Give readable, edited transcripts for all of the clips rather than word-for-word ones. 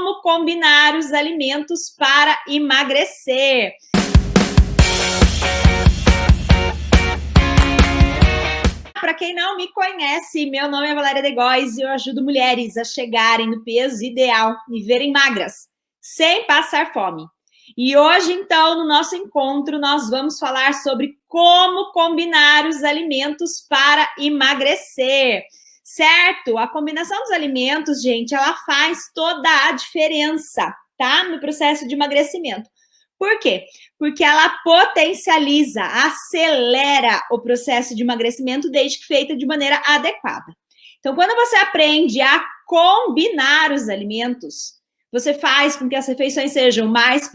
como combinar os alimentos para emagrecer. Para quem não me conhece, meu nome é Valéria De Góes e eu ajudo mulheres a chegarem no peso ideal e verem magras, sem passar fome. E hoje, então, no nosso encontro, nós vamos falar sobre como combinar os alimentos para emagrecer, certo? A combinação dos alimentos, gente, ela faz toda a diferença, tá? No processo de emagrecimento. Por quê? Porque ela potencializa, acelera o processo de emagrecimento desde que feita de maneira adequada. Então, quando você aprende a combinar os alimentos, você faz com que as refeições sejam mais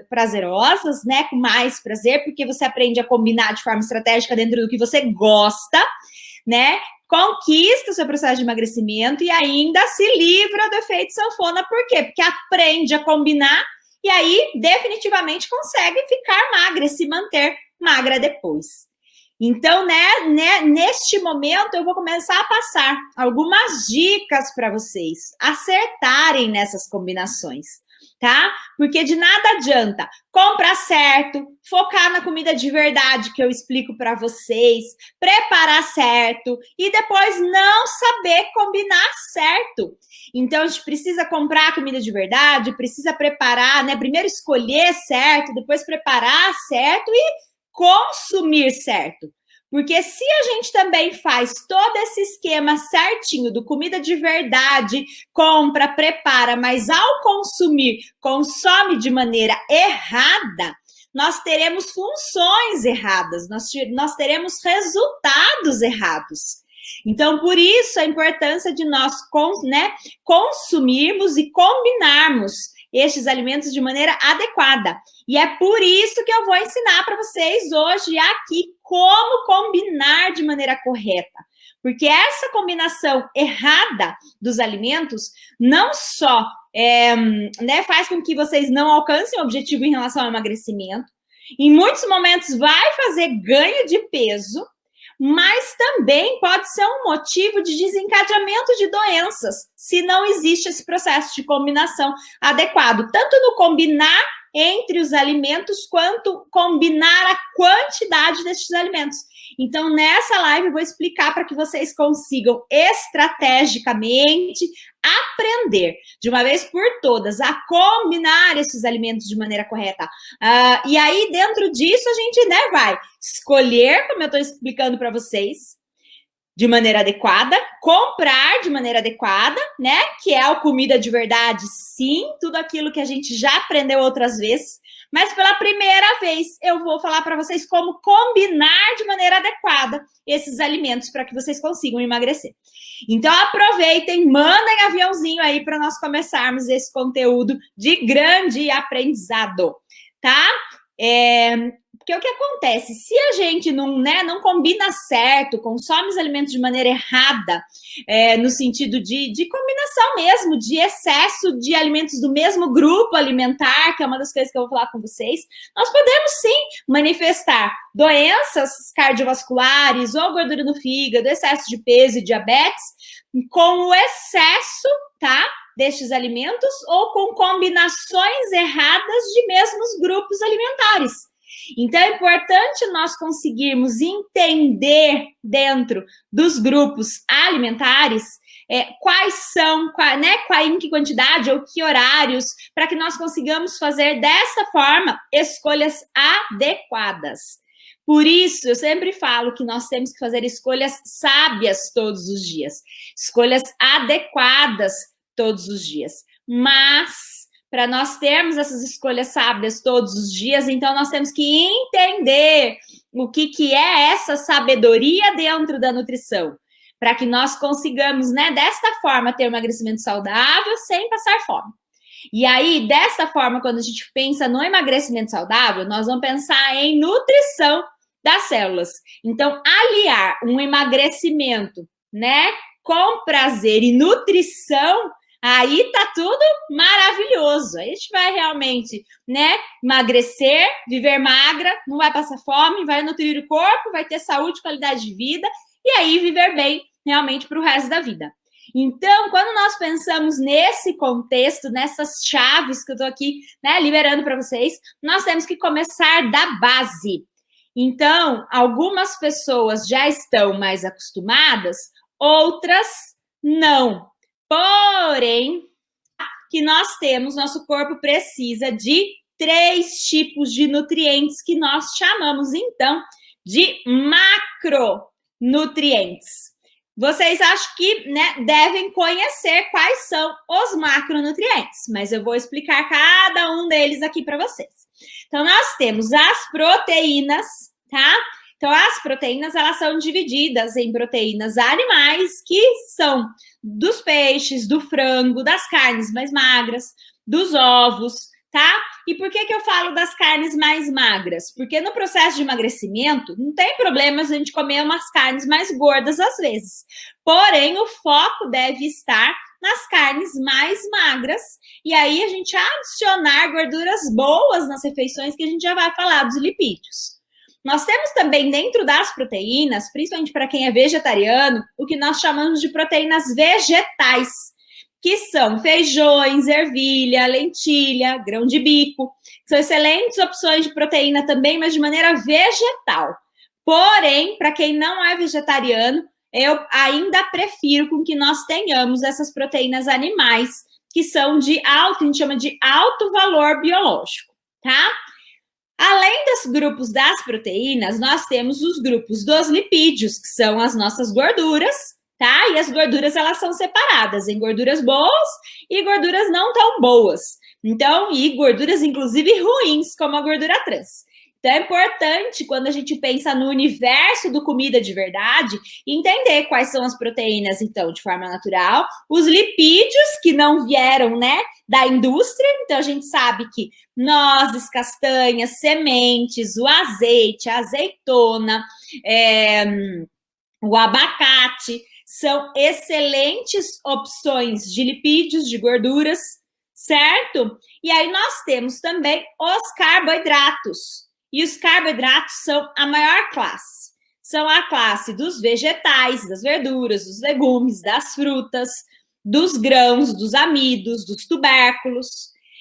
prazerosas, né? Com mais prazer, porque você aprende a combinar de forma estratégica dentro do que você gosta, né? Conquista o seu processo de emagrecimento e ainda se livra do efeito sanfona. Por quê? Porque aprende a combinar e aí, definitivamente, consegue ficar magra e se manter magra depois. Então, neste momento, eu vou começar a passar algumas dicas para vocês acertarem nessas combinações, tá? Porque de nada adianta comprar certo, focar na comida de verdade que eu explico para vocês, preparar certo e depois não saber combinar certo. Então, a gente precisa comprar comida de verdade, precisa preparar, né? Primeiro escolher certo, depois preparar certo e consumir certo. Porque se a gente também faz todo esse esquema certinho do comida de verdade, compra, prepara, mas ao consumir, consome de maneira errada, nós teremos funções erradas, nós teremos resultados errados. Então, por isso, a importância de nós consumirmos e combinarmos estes alimentos de maneira adequada. E é por isso que eu vou ensinar para vocês hoje aqui como combinar de maneira correta. Porque essa combinação errada dos alimentos não só faz com que vocês não alcancem o objetivo em relação ao emagrecimento, em muitos momentos vai fazer ganho de peso, mas também pode ser um motivo de desencadeamento de doenças, se não existe esse processo de combinação adequado, tanto no combinar entre os alimentos, quanto combinar a quantidade desses alimentos. Então, nessa live, eu vou explicar para que vocês consigam estrategicamente aprender, de uma vez por todas, a combinar esses alimentos de maneira correta. E aí, dentro disso, a gente vai escolher, como eu estou explicando para vocês, de maneira adequada, comprar de maneira adequada, né? Que é a comida de verdade, sim, tudo aquilo que a gente já aprendeu outras vezes, mas pela primeira vez eu vou falar para vocês como combinar de maneira adequada esses alimentos para que vocês consigam emagrecer. Então aproveitem, mandem aviãozinho aí para nós começarmos esse conteúdo de grande aprendizado, tá? Porque o que acontece? Se a gente não combina certo, consome os alimentos de maneira errada, no sentido de combinação mesmo, de excesso de alimentos do mesmo grupo alimentar, que é uma das coisas que eu vou falar com vocês, nós podemos sim manifestar doenças cardiovasculares ou gordura no fígado, excesso de peso e diabetes, com o excesso, tá? Destes alimentos ou com combinações erradas de mesmos grupos alimentares. Então, é importante nós conseguirmos entender dentro dos grupos alimentares quais são, em que quantidade ou que horários, para que nós consigamos fazer dessa forma escolhas adequadas. Por isso, eu sempre falo que nós temos que fazer escolhas sábias todos os dias, escolhas adequadas todos os dias. Mas, para nós termos essas escolhas sábias todos os dias, então nós temos que entender o que é essa sabedoria dentro da nutrição, para que nós consigamos, desta forma, ter um emagrecimento saudável sem passar fome. E aí, dessa forma, quando a gente pensa no emagrecimento saudável, nós vamos pensar em nutrição das células. Então, aliar um emagrecimento, com prazer e nutrição, aí tá tudo maravilhoso. Aí a gente vai realmente, emagrecer, viver magra, não vai passar fome, vai nutrir o corpo, vai ter saúde, qualidade de vida, e aí viver bem realmente para o resto da vida. Então, quando nós pensamos nesse contexto, nessas chaves que eu estou aqui, né, liberando para vocês, nós temos que começar da base. Então, algumas pessoas já estão mais acostumadas, outras não. Porém, que nós temos, nosso corpo precisa de 3 tipos de nutrientes que nós chamamos, então, de macronutrientes. Vocês acham que, né, devem conhecer quais são os macronutrientes, mas eu vou explicar cada um deles aqui para vocês. Então, nós temos as proteínas, tá? Então, as proteínas, elas são divididas em proteínas animais, que são dos peixes, do frango, das carnes mais magras, dos ovos, tá? E por que eu falo das carnes mais magras? Porque no processo de emagrecimento, não tem problema a gente comer umas carnes mais gordas às vezes. Porém, o foco deve estar nas carnes mais magras, e aí a gente adicionar gorduras boas nas refeições, que a gente já vai falar dos lipídios. Nós temos também dentro das proteínas, principalmente para quem é vegetariano, o que nós chamamos de proteínas vegetais, que são feijões, ervilha, lentilha, grão de bico. São excelentes opções de proteína também, mas de maneira vegetal. Porém, para quem não é vegetariano, eu ainda prefiro com que nós tenhamos essas proteínas animais, que são de alto, a gente chama de alto valor biológico, tá? Além dos grupos das proteínas, nós temos os grupos dos lipídios, que são as nossas gorduras, tá? E as gorduras, elas são separadas em gorduras boas e gorduras não tão boas. Então, e gorduras, inclusive, ruins, como a gordura trans. Então, é importante, quando a gente pensa no universo do comida de verdade, entender quais são as proteínas, então, de forma natural, os lipídios, que não vieram, né, da indústria. Então, a gente sabe que nozes, castanhas, sementes, o azeite, a azeitona, o abacate, são excelentes opções de lipídios, de gorduras, certo? E aí nós temos também os carboidratos. E os carboidratos são a maior classe. São a classe dos vegetais, das verduras, dos legumes, das frutas, dos grãos, dos amidos, dos tubérculos.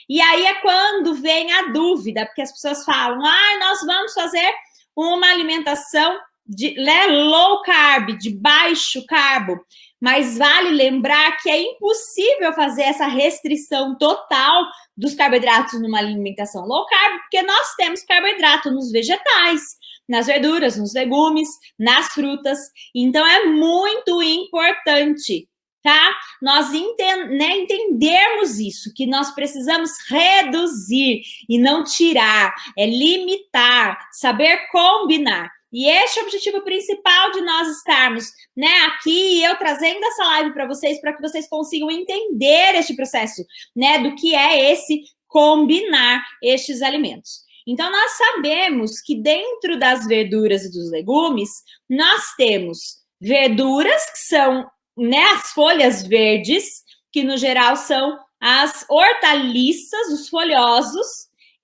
E aí é quando vem a dúvida, porque as pessoas falam, nós vamos fazer uma alimentação de low carb, de baixo carbo, mas vale lembrar que é impossível fazer essa restrição total dos carboidratos numa alimentação low carb, porque nós temos carboidrato nos vegetais, nas verduras, nos legumes, nas frutas. Então, é muito importante, tá? Nós entendermos isso, que nós precisamos reduzir e não tirar, é limitar, saber combinar. E este é o objetivo principal de nós estarmos, né, aqui, eu trazendo essa live para vocês, para que vocês consigam entender este processo, né, do que é esse combinar estes alimentos. Então, nós sabemos que dentro das verduras e dos legumes, nós temos verduras que são, né, as folhas verdes, que no geral são as hortaliças, os folhosos,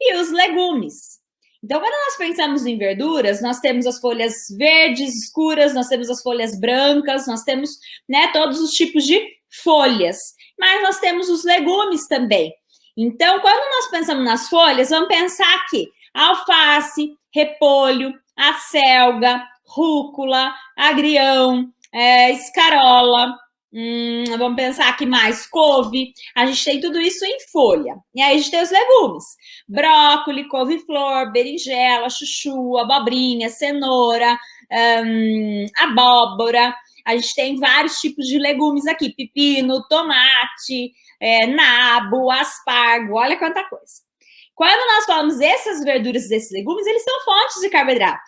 e os legumes. Então, quando nós pensamos em verduras, nós temos as folhas verdes escuras, nós temos as folhas brancas, nós temos, né, todos os tipos de folhas. Mas nós temos os legumes também. Então, quando nós pensamos nas folhas, vamos pensar aqui: alface, repolho, acelga, rúcula, agrião, escarola. Vamos pensar aqui mais, couve. A gente tem tudo isso em folha. E aí a gente tem os legumes: brócolis, couve-flor, berinjela, chuchu, abobrinha, cenoura, abóbora. A gente tem vários tipos de legumes aqui: pepino, tomate, nabo, aspargo, olha quanta coisa. Quando nós falamos essas verduras, desses legumes, eles são fontes de carboidrato.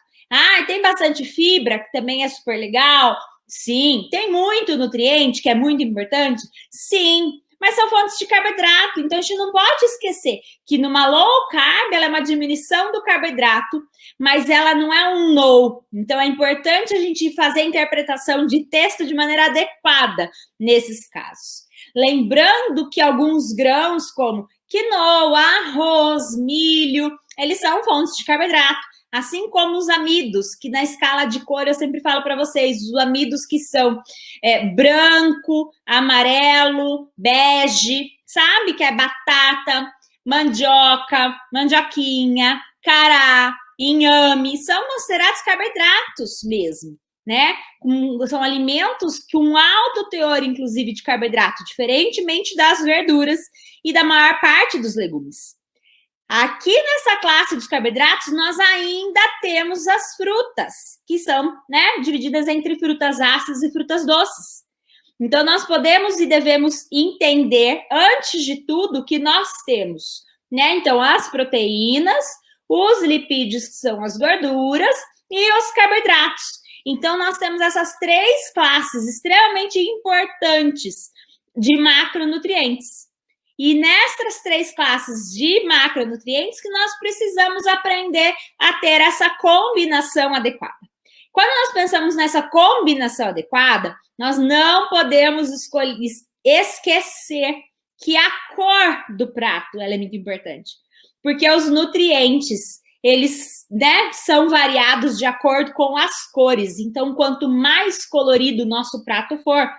Tem bastante fibra, que também é super legal. Sim. Tem muito nutriente, que é muito importante? Sim. Mas são fontes de carboidrato, então a gente não pode esquecer que numa low carb, ela é uma diminuição do carboidrato, mas ela não é um no. Então é importante a gente fazer a interpretação de texto de maneira adequada nesses casos. Lembrando que alguns grãos, como quinoa, arroz, milho, eles são fontes de carboidrato, assim como os amidos, que na escala de cor eu sempre falo para vocês, os amidos que são branco, amarelo, bege, sabe? Que é batata, mandioca, mandioquinha, cará, inhame, são considerados carboidratos mesmo, né? São alimentos com um alto teor, inclusive, de carboidrato, diferentemente das verduras e da maior parte dos legumes. Aqui nessa classe dos carboidratos, nós ainda temos as frutas, que são, né, divididas entre frutas ácidas e frutas doces. Então, nós podemos e devemos entender, antes de tudo, que nós temos, né? Então, as proteínas, os lipídios, que são as gorduras, e os carboidratos. Então, nós temos essas três classes extremamente importantes de macronutrientes. E nessas três classes de macronutrientes que nós precisamos aprender a ter essa combinação adequada. Quando nós pensamos nessa combinação adequada, nós não podemos esquecer que a cor do prato ela é muito importante. Porque os nutrientes, eles, né, são variados de acordo com as cores. Então, quanto mais colorido o nosso prato for,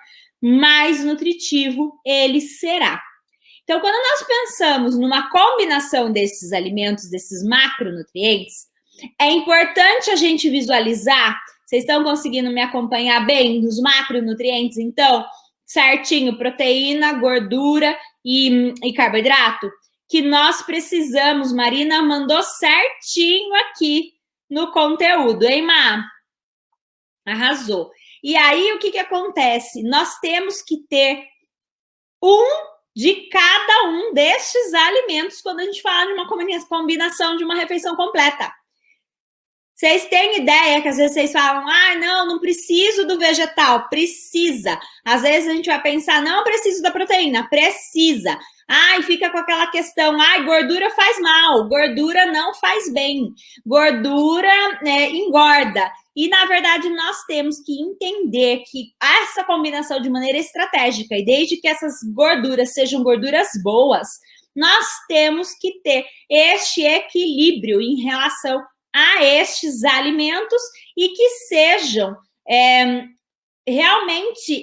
mais nutritivo ele será. Então, quando nós pensamos numa combinação desses alimentos, desses macronutrientes, é importante a gente visualizar. Vocês estão conseguindo me acompanhar bem nos macronutrientes? Então, certinho, proteína, gordura e carboidrato? Que nós precisamos, Marina mandou certinho aqui no conteúdo, hein, Má? Arrasou. E aí, o que acontece? Nós temos que ter de cada um destes alimentos quando a gente fala de uma combinação de uma refeição completa. Vocês têm ideia que às vezes vocês falam, não preciso do vegetal. Precisa. Às vezes a gente vai pensar, não preciso da proteína. Precisa. Fica com aquela questão, gordura faz mal, gordura não faz bem, gordura engorda. E, na verdade, nós temos que entender que essa combinação de maneira estratégica, e desde que essas gorduras sejam gorduras boas, nós temos que ter este equilíbrio em relação a estes alimentos e que sejam realmente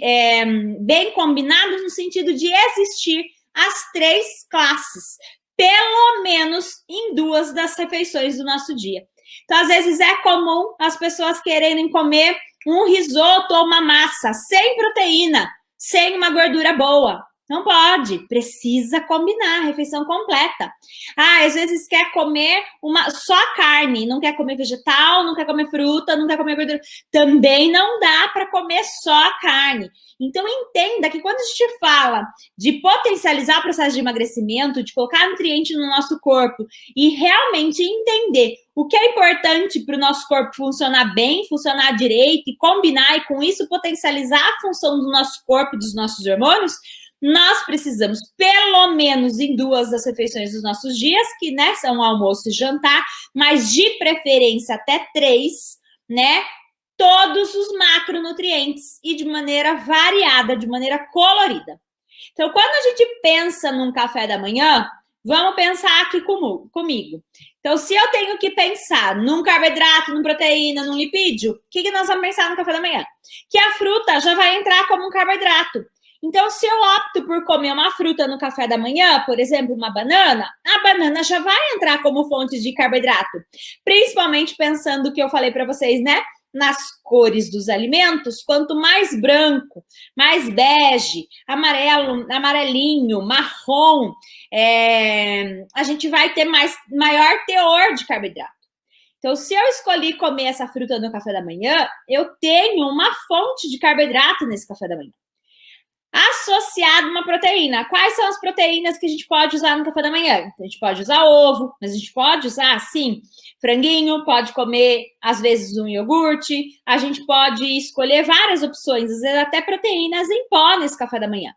bem combinados no sentido de existir as três classes, pelo menos em 2 das refeições do nosso dia. Então, às vezes, é comum as pessoas quererem comer um risoto ou uma massa sem proteína, sem uma gordura boa. Não pode, precisa combinar a refeição completa. Às vezes quer comer só carne, não quer comer vegetal, não quer comer fruta, não quer comer gordura. Também não dá para comer só a carne. Então, entenda que quando a gente fala de potencializar o processo de emagrecimento, de colocar nutriente no nosso corpo e realmente entender o que é importante para o nosso corpo funcionar bem, funcionar direito e combinar e com isso potencializar a função do nosso corpo e dos nossos hormônios, nós precisamos, pelo menos em 2 das refeições dos nossos dias, que, né, são almoço e jantar, mas de preferência até 3, né, todos os macronutrientes e de maneira variada, de maneira colorida. Então, quando a gente pensa num café da manhã, vamos pensar aqui comigo. Então, se eu tenho que pensar num carboidrato, numa proteína, num lipídio, o que nós vamos pensar no café da manhã? Que a fruta já vai entrar como um carboidrato. Então, se eu opto por comer uma fruta no café da manhã, por exemplo, uma banana, a banana já vai entrar como fonte de carboidrato. Principalmente pensando o que eu falei para vocês, né? Nas cores dos alimentos, quanto mais branco, mais bege, amarelo, amarelinho, marrom, a gente vai ter maior teor de carboidrato. Então, se eu escolhi comer essa fruta no café da manhã, eu tenho uma fonte de carboidrato nesse café da manhã. Associado a uma proteína. Quais são as proteínas que a gente pode usar no café da manhã? A gente pode usar ovo, mas a gente pode usar, sim, franguinho, pode comer, às vezes, um iogurte, a gente pode escolher várias opções, às vezes até proteínas em pó nesse café da manhã.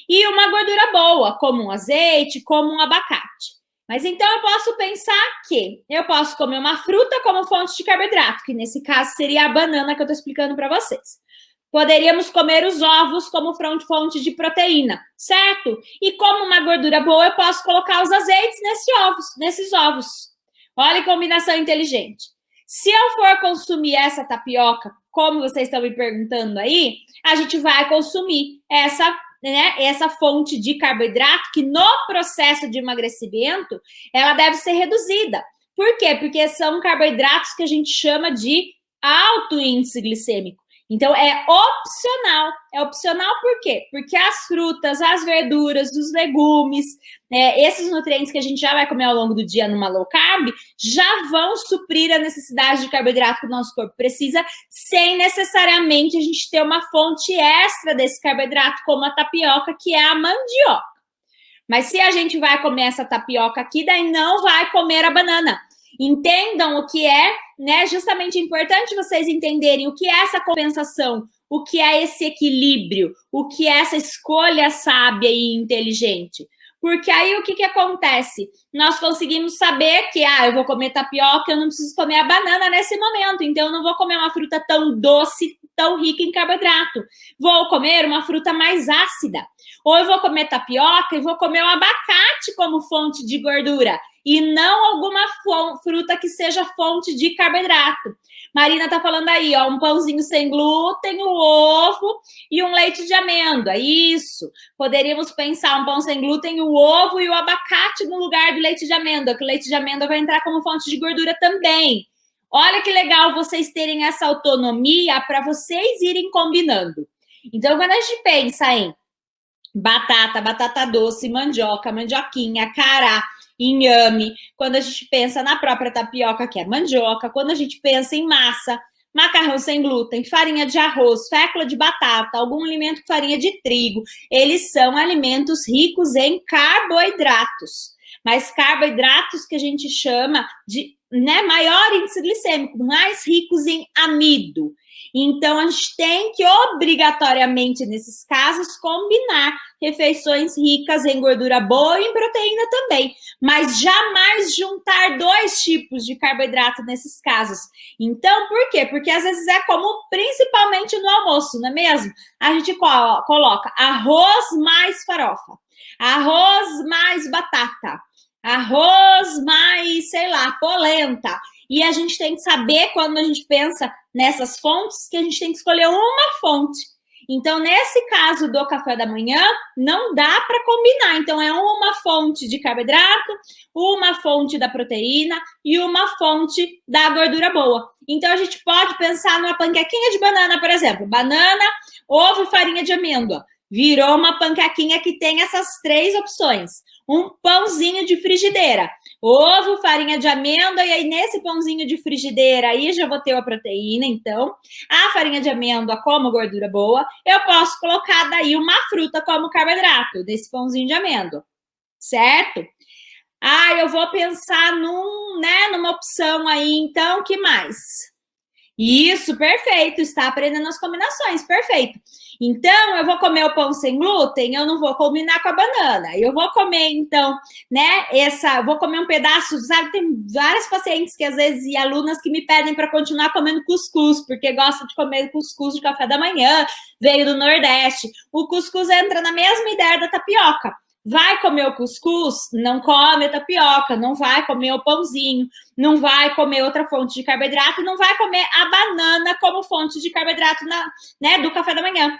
E uma gordura boa, como um azeite, como um abacate. Mas então eu posso pensar que eu posso comer uma fruta como fonte de carboidrato, que nesse caso seria a banana que eu estou explicando para vocês. Poderíamos comer os ovos como fonte de proteína, certo? E como uma gordura boa, eu posso colocar os azeites nesses ovos. Olha que combinação inteligente. Se eu for consumir essa tapioca, como vocês estão me perguntando aí, a gente vai consumir essa fonte de carboidrato que no processo de emagrecimento, ela deve ser reduzida. Por quê? Porque são carboidratos que a gente chama de alto índice glicêmico. Então, é opcional. É opcional por quê? Porque as frutas, as verduras, os legumes, esses nutrientes que a gente já vai comer ao longo do dia numa low carb, já vão suprir a necessidade de carboidrato que o nosso corpo precisa, sem necessariamente a gente ter uma fonte extra desse carboidrato, como a tapioca, que é a mandioca. Mas se a gente vai comer essa tapioca aqui, daí não vai comer a banana. Entendam o que é, né? Justamente importante vocês entenderem o que é essa compensação, o que é esse equilíbrio, o que é essa escolha sábia e inteligente. Porque aí o que acontece? Nós conseguimos saber que, eu vou comer tapioca, eu não preciso comer a banana nesse momento, então eu não vou comer uma fruta tão doce, tão rica em carboidrato. Vou comer uma fruta mais ácida. Ou eu vou comer tapioca e vou comer o abacate como fonte de gordura e não alguma fruta que seja fonte de carboidrato. Marina tá falando aí, um pãozinho sem glúten, o ovo e um leite de amêndoa. Isso. Poderíamos pensar um pão sem glúten, o ovo e o abacate no lugar do leite de amêndoa, que o leite de amêndoa vai entrar como fonte de gordura também. Olha que legal vocês terem essa autonomia para vocês irem combinando. Então, quando a gente pensa em batata doce, mandioca, mandioquinha, cará, inhame, quando a gente pensa na própria tapioca, que é mandioca, quando a gente pensa em massa, macarrão sem glúten, farinha de arroz, fécula de batata, algum alimento com farinha de trigo, eles são alimentos ricos em carboidratos, mas carboidratos que a gente chama de maior índice glicêmico, mais ricos em amido. Então, a gente tem que, obrigatoriamente, nesses casos, combinar refeições ricas em gordura boa e em proteína também, mas jamais juntar dois tipos de carboidrato nesses casos. Então, por quê? Porque às vezes é comum, principalmente no almoço, não é mesmo? A gente coloca arroz mais farofa, arroz mais batata, arroz mais, sei lá, polenta. E a gente tem que saber, quando a gente pensa nessas fontes, que a gente tem que escolher uma fonte. Então, nesse caso do café da manhã, não dá para combinar. Então, é uma fonte de carboidrato, uma fonte da proteína e uma fonte da gordura boa. Então, a gente pode pensar numa panquequinha de banana, por exemplo. Banana, ovo e farinha de amêndoa. Virou uma panquequinha que tem essas três opções. Um pãozinho de frigideira, ovo, farinha de amêndoa, e aí nesse pãozinho de frigideira aí já vou ter a proteína, então, a farinha de amêndoa como gordura boa, eu posso colocar daí uma fruta como carboidrato, desse pãozinho de amêndoa, certo? Eu vou pensar numa opção aí, então, que mais? Isso, perfeito, está aprendendo as combinações, perfeito. Então, eu vou comer o pão sem glúten, eu não vou combinar com a banana. Eu vou comer, então, vou comer um pedaço, sabe? Tem várias pacientes que às vezes e alunas que me pedem para continuar comendo cuscuz, porque gostam de comer cuscuz de café da manhã, veio do Nordeste. O cuscuz entra na mesma ideia da tapioca. Vai comer o cuscuz, não come a tapioca, não vai comer o pãozinho, não vai comer outra fonte de carboidrato, não vai comer a banana como fonte de carboidrato do café da manhã.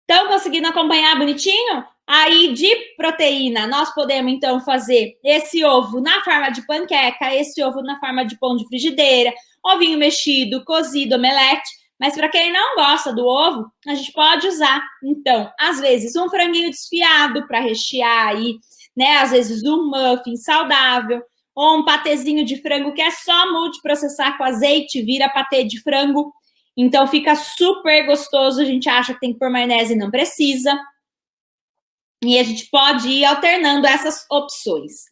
Estão conseguindo acompanhar bonitinho? Aí, de proteína, nós podemos, então, fazer esse ovo na forma de panqueca, esse ovo na forma de pão de frigideira, ovinho mexido, cozido, omelete. Mas para quem não gosta do ovo, a gente pode usar, então, às vezes, um franguinho desfiado para rechear aí, às vezes um muffin saudável, ou um patezinho de frango que é só multiprocessar com azeite, vira patê de frango. Então, fica super gostoso. A gente acha que tem que pôr maionese e não precisa. E a gente pode ir alternando essas opções.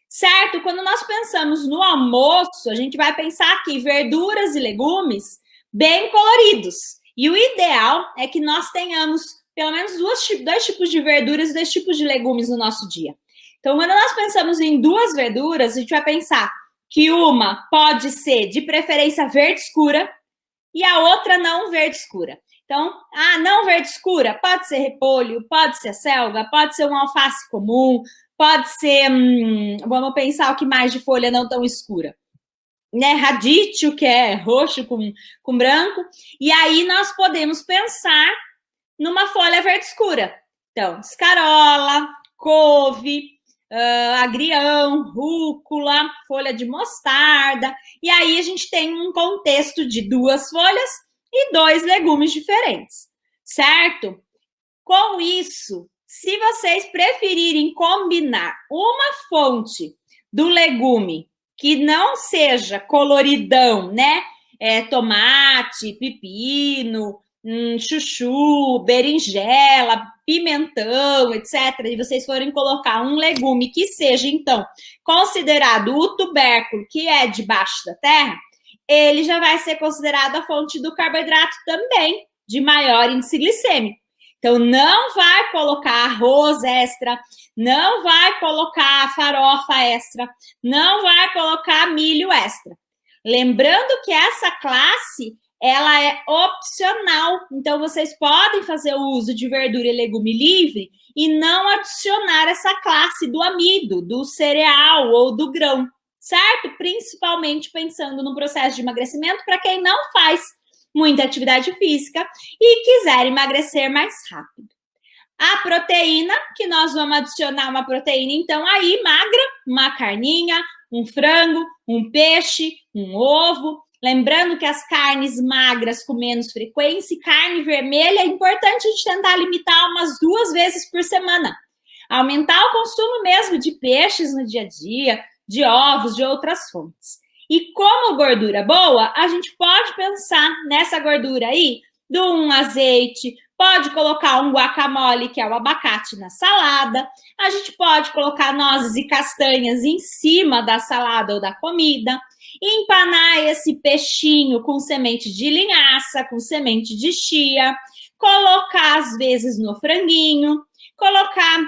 Certo? Quando nós pensamos no almoço, a gente vai pensar aqui verduras e legumes bem coloridos. E o ideal é que nós tenhamos pelo menos dois tipos de verduras e 2 tipos de legumes no nosso dia. Então, quando nós pensamos em 2 verduras, a gente vai pensar que uma pode ser, de preferência, verde escura e a outra não verde escura. Então, não verde escura, pode ser repolho, pode ser selga, pode ser um alface comum, pode ser, vamos pensar o que mais de folha não tão escura. né, radicchio, que é roxo com branco, e aí nós podemos pensar numa folha verde escura. Então, escarola, couve, agrião, rúcula, folha de mostarda, e aí a gente tem um contexto de 2 folhas e 2 legumes diferentes, certo? Com isso, se vocês preferirem combinar uma fonte do legume que não seja coloridão, né? Tomate, pepino, chuchu, berinjela, pimentão, etc. E vocês forem colocar um legume que seja, então, considerado o tubérculo, que é debaixo da terra, ele já vai ser considerado a fonte do carboidrato também, de maior índice glicêmico. Então, não vai colocar arroz extra, não vai colocar farofa extra, não vai colocar milho extra. Lembrando que essa classe, ela é opcional. Então, vocês podem fazer o uso de verdura e legume livre e não adicionar essa classe do amido, do cereal ou do grão, certo? Principalmente pensando no processo de emagrecimento para quem não faz muita atividade física e quiser emagrecer mais rápido. A proteína, que nós vamos adicionar uma proteína, então, aí, magra, uma carninha, um frango, um peixe, um ovo. Lembrando que as carnes magras com menos frequência e carne vermelha é importante a gente tentar limitar umas 2 vezes por semana. Aumentar o consumo mesmo de peixes no dia a dia, de ovos, de outras fontes. E como gordura boa, a gente pode pensar nessa gordura aí de um azeite, pode colocar um guacamole, que é o abacate, na salada. A gente pode colocar nozes e castanhas em cima da salada ou da comida. Empanar esse peixinho com semente de linhaça, com semente de chia. Colocar, às vezes, no franguinho. Colocar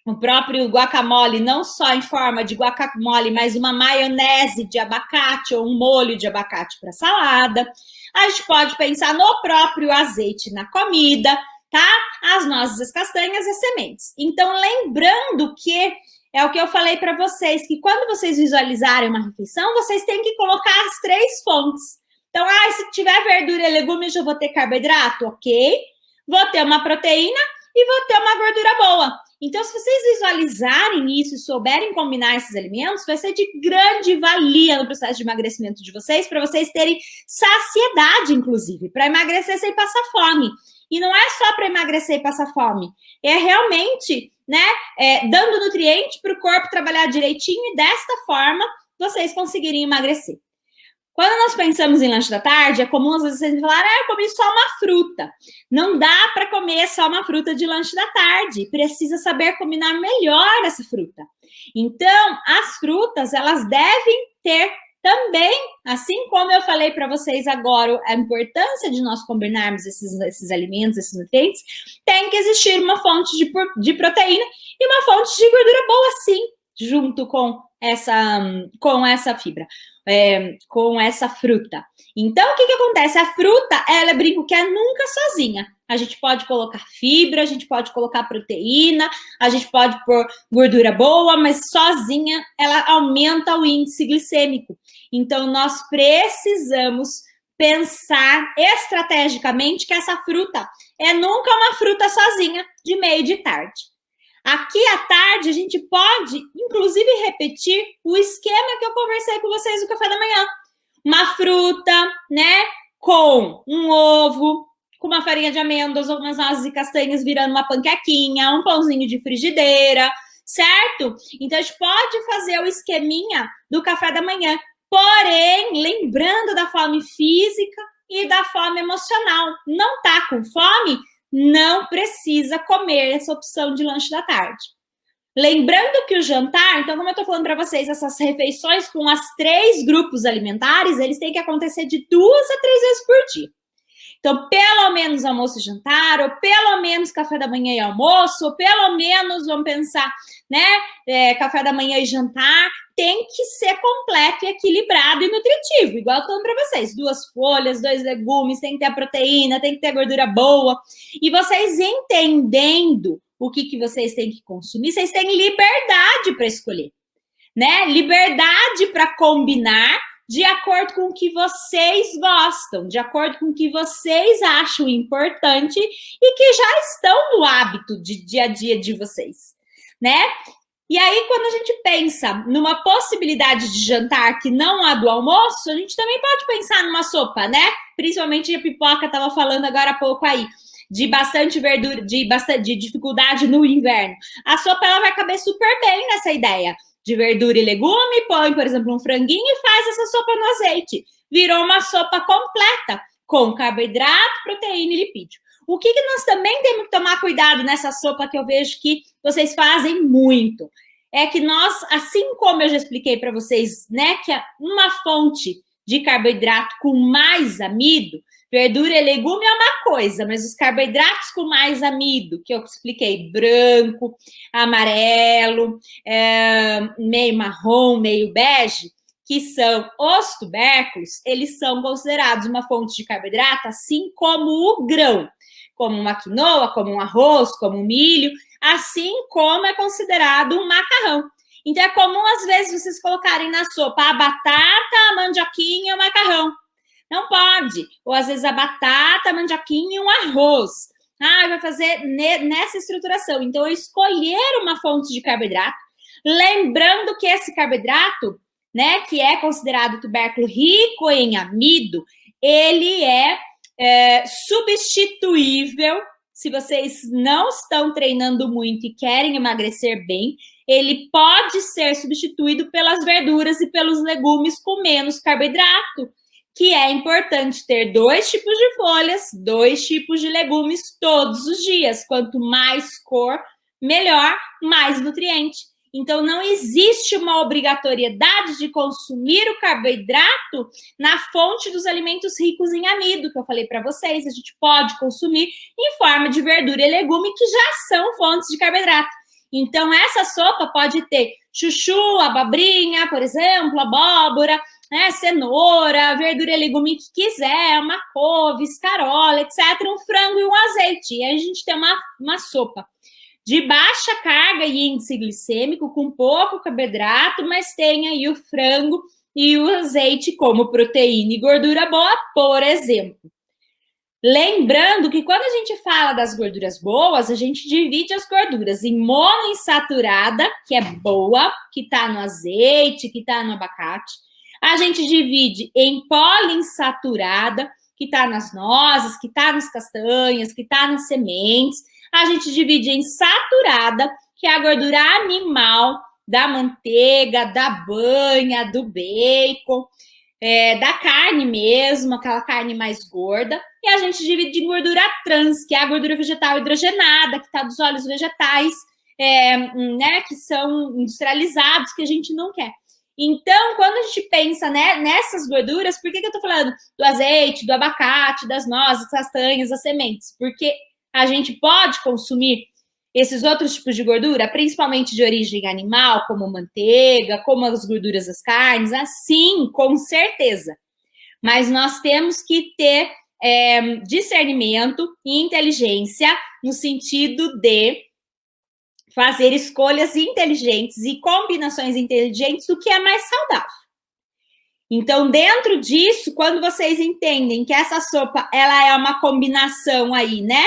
o próprio guacamole, não só em forma de guacamole, mas uma maionese de abacate ou um molho de abacate para salada. A gente pode pensar no próprio azeite na comida, tá? As nozes, as castanhas e as sementes. Então, lembrando que é o que eu falei para vocês, que quando vocês visualizarem uma refeição, vocês têm que colocar as 3 fontes. Então, se tiver verdura e legumes, eu vou ter carboidrato, ok? Vou ter uma proteína e vou ter uma gordura boa. Então, se vocês visualizarem isso e souberem combinar esses alimentos, vai ser de grande valia no processo de emagrecimento de vocês, para vocês terem saciedade, inclusive, para emagrecer sem passar fome. E não é só para emagrecer e passar fome, é realmente, né, dando nutriente para o corpo trabalhar direitinho e desta forma vocês conseguirem emagrecer. Quando nós pensamos em lanche da tarde, é comum às vezes vocês falarem, eu comi só uma fruta. Não dá para comer só uma fruta de lanche da tarde. Precisa saber combinar melhor essa fruta. Então, as frutas, elas devem ter também, assim como eu falei para vocês agora, a importância de nós combinarmos esses alimentos, esses nutrientes, tem que existir uma fonte de proteína e uma fonte de gordura boa, sim, junto com essa fibra. Com essa fruta. Então, o que acontece? A fruta, ela brinco que é nunca sozinha. A gente pode colocar fibra, a gente pode colocar proteína, a gente pode pôr gordura boa, mas sozinha ela aumenta o índice glicêmico. Então, nós precisamos pensar estrategicamente que essa fruta é nunca uma fruta sozinha de meio de tarde. Aqui à tarde, a gente pode, inclusive, repetir o esquema que eu conversei com vocês no café da manhã. Uma fruta, né, com um ovo, com uma farinha de amêndoas, algumas nozes e castanhas virando uma panquequinha, um pãozinho de frigideira, certo? Então, a gente pode fazer o esqueminha do café da manhã, porém, lembrando da fome física e da fome emocional. Não tá com fome? Não precisa comer essa opção de lanche da tarde. Lembrando que o jantar, então, como eu tô falando para vocês, essas refeições com as 3 grupos alimentares, eles têm que acontecer de 2 a 3 vezes por dia. Então, pelo menos almoço e jantar, ou pelo menos café da manhã e almoço, ou pelo menos, vamos pensar, né, café da manhã e jantar, tem que ser completo e equilibrado e nutritivo, igual eu tô falando para vocês, 2 folhas, 2 legumes, tem que ter a proteína, tem que ter a gordura boa, e vocês entendendo o que vocês têm que consumir, vocês têm liberdade para escolher. né? Liberdade para combinar de acordo com o que vocês gostam, de acordo com o que vocês acham importante e que já estão no hábito de dia a dia de vocês, né? E aí, quando a gente pensa numa possibilidade de jantar que não a do almoço, a gente também pode pensar numa sopa, né? Principalmente a Pipoca estava falando agora há pouco aí, de bastante verdura, de dificuldade no inverno. A sopa ela vai caber super bem nessa ideia de verdura e legume, põe, por exemplo, um franguinho e faz essa sopa no azeite. Virou uma sopa completa, com carboidrato, proteína e lipídio. O que nós também temos que tomar cuidado nessa sopa que eu vejo que vocês fazem muito? É que nós, assim como eu já expliquei para vocês, né, que uma fonte de carboidrato com mais amido, verdura e legume é uma coisa, mas os carboidratos com mais amido, que eu expliquei, branco, amarelo, meio marrom, meio bege, que são os tubérculos, eles são considerados uma fonte de carboidrato, assim como o grão, como uma quinoa, como um arroz, como um milho, assim como é considerado um macarrão. Então, é comum, às vezes, vocês colocarem na sopa a batata, a mandioquinha e o macarrão. Não pode. Ou, às vezes, a batata, a mandioquinha e um arroz. Vai fazer nessa estruturação. Então, escolher uma fonte de carboidrato, lembrando que esse carboidrato, né, que é considerado tubérculo rico em amido, ele é substituível. Se vocês não estão treinando muito e querem emagrecer bem, ele pode ser substituído pelas verduras e pelos legumes com menos carboidrato, que é importante ter 2 tipos de folhas, 2 tipos de legumes todos os dias. Quanto mais cor, melhor, mais nutriente. Então, não existe uma obrigatoriedade de consumir o carboidrato na fonte dos alimentos ricos em amido, que eu falei para vocês. A gente pode consumir em forma de verdura e legume, que já são fontes de carboidrato. Então, essa sopa pode ter chuchu, abobrinha, por exemplo, abóbora, né, cenoura, verdura e legume que quiser, uma couve, escarola, etc., um frango e um azeite. E aí a gente tem uma sopa de baixa carga e índice glicêmico, com pouco carboidrato, mas tem aí o frango e o azeite como proteína e gordura boa, por exemplo. Lembrando que quando a gente fala das gorduras boas, a gente divide as gorduras em monoinsaturada, que é boa, que está no azeite, que está no abacate. A gente divide em poliinsaturada, que está nas nozes, que está nas castanhas, que está nas sementes. A gente divide em saturada, que é a gordura animal, da manteiga, da banha, do bacon, da carne mesmo, aquela carne mais gorda. E a gente divide em gordura trans, que é a gordura vegetal hidrogenada, que está dos óleos vegetais, né, que são industrializados, que a gente não quer. Então, quando a gente pensa, né, nessas gorduras, por que eu estou falando do azeite, do abacate, das nozes, das castanhas, das sementes? Porque a gente pode consumir esses outros tipos de gordura, principalmente de origem animal, como manteiga, como as gorduras das carnes, assim, com certeza. Mas nós temos que ter discernimento e inteligência no sentido de fazer escolhas inteligentes e combinações inteligentes do que é mais saudável. Então, dentro disso, quando vocês entendem que essa sopa, ela é uma combinação aí, né,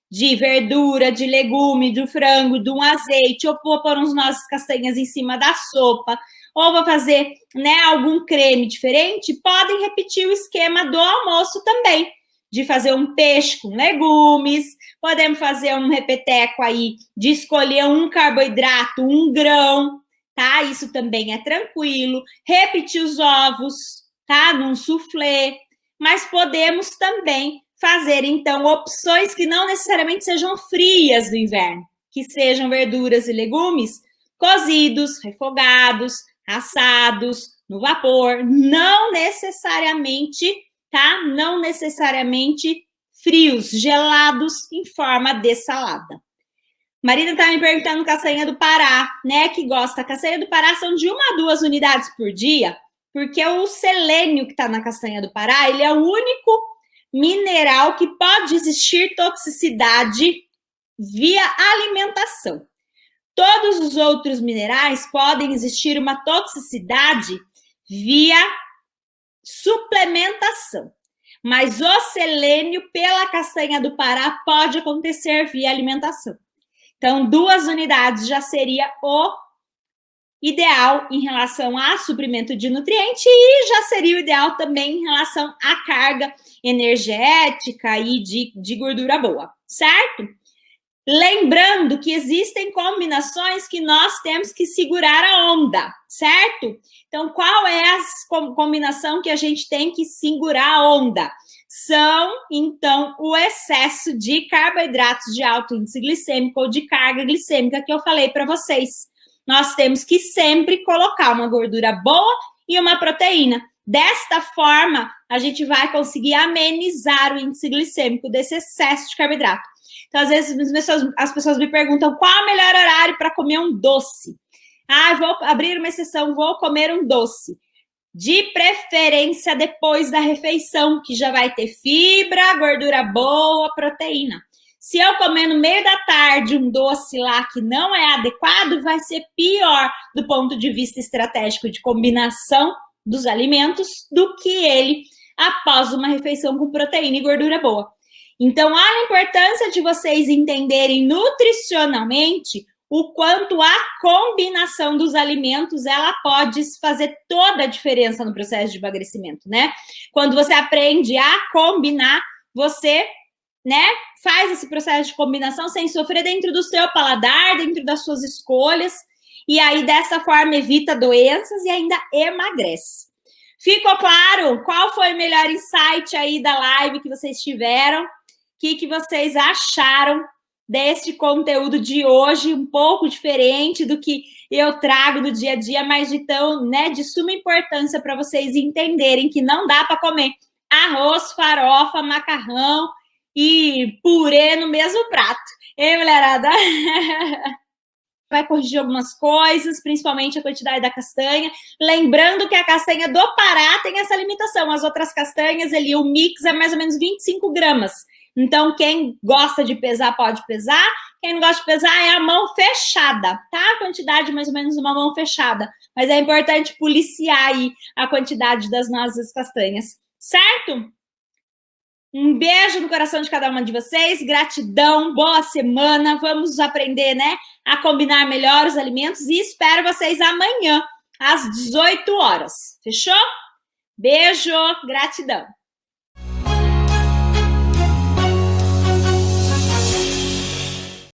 de verdura, de legume, do frango, de um azeite, ou vou pôr uns nozes castanhas em cima da sopa, ou vou fazer, né, algum creme diferente, podem repetir o esquema do almoço também, de fazer um peixe com legumes, podemos fazer um repeteco aí de escolher um carboidrato, um grão, tá? Isso também é tranquilo. Repetir os ovos, tá? Num soufflé. Mas podemos também fazer, então, opções que não necessariamente sejam frias do inverno, que sejam verduras e legumes cozidos, refogados, assados, no vapor, não necessariamente, tá? Não necessariamente frios, gelados, em forma de salada. Marina tá me perguntando castanha do Pará, né? Que gosta. A castanha do Pará são de 1 a 2 unidades por dia, porque o selênio que tá na castanha do Pará, ele é o único mineral que pode existir toxicidade via alimentação. Todos os outros minerais podem existir uma toxicidade via suplementação. Mas o selênio pela castanha do Pará pode acontecer via alimentação. Então, 2 unidades já seria o ideal em relação a suprimento de nutriente e já seria o ideal também em relação à carga energética e de gordura boa, certo? Lembrando que existem combinações que nós temos que segurar a onda, certo? Então, qual é a combinação que a gente tem que segurar a onda? São, então, o excesso de carboidratos de alto índice glicêmico ou de carga glicêmica que eu falei para vocês. Nós temos que sempre colocar uma gordura boa e uma proteína. Desta forma, a gente vai conseguir amenizar o índice glicêmico desse excesso de carboidrato. Então, às vezes, as pessoas me perguntam qual é o melhor horário para comer um doce. Ah, vou abrir uma exceção, vou comer um doce. De preferência depois da refeição, que já vai ter fibra, gordura boa, proteína. Se eu comer no meio da tarde um doce lá que não é adequado, vai ser pior do ponto de vista estratégico de combinação dos alimentos do que ele após uma refeição com proteína e gordura boa. Então, olha a importância de vocês entenderem nutricionalmente o quanto a combinação dos alimentos, ela pode fazer toda a diferença no processo de emagrecimento, né? Quando você aprende a combinar, você, né, faz esse processo de combinação sem sofrer dentro do seu paladar, dentro das suas escolhas, e aí, dessa forma, evita doenças e ainda emagrece. Ficou claro? Qual foi o melhor insight aí da live que vocês tiveram? O que vocês acharam desse conteúdo de hoje, um pouco diferente do que eu trago no dia a dia, mas de suma importância para vocês entenderem que não dá para comer arroz, farofa, macarrão e purê no mesmo prato. Hein, mulherada? Vai corrigir algumas coisas, principalmente a quantidade da castanha. Lembrando que a castanha do Pará tem essa limitação. As outras castanhas, o mix é mais ou menos 25 gramas. Então, quem gosta de pesar, pode pesar. Quem não gosta de pesar é a mão fechada, tá? A quantidade, mais ou menos, uma mão fechada. Mas é importante policiar aí a quantidade das nossas castanhas, certo? Um beijo no coração de cada uma de vocês. Gratidão, boa semana. Vamos aprender, né, a combinar melhor os alimentos. E espero vocês amanhã, às 18 horas. Fechou? Beijo, gratidão.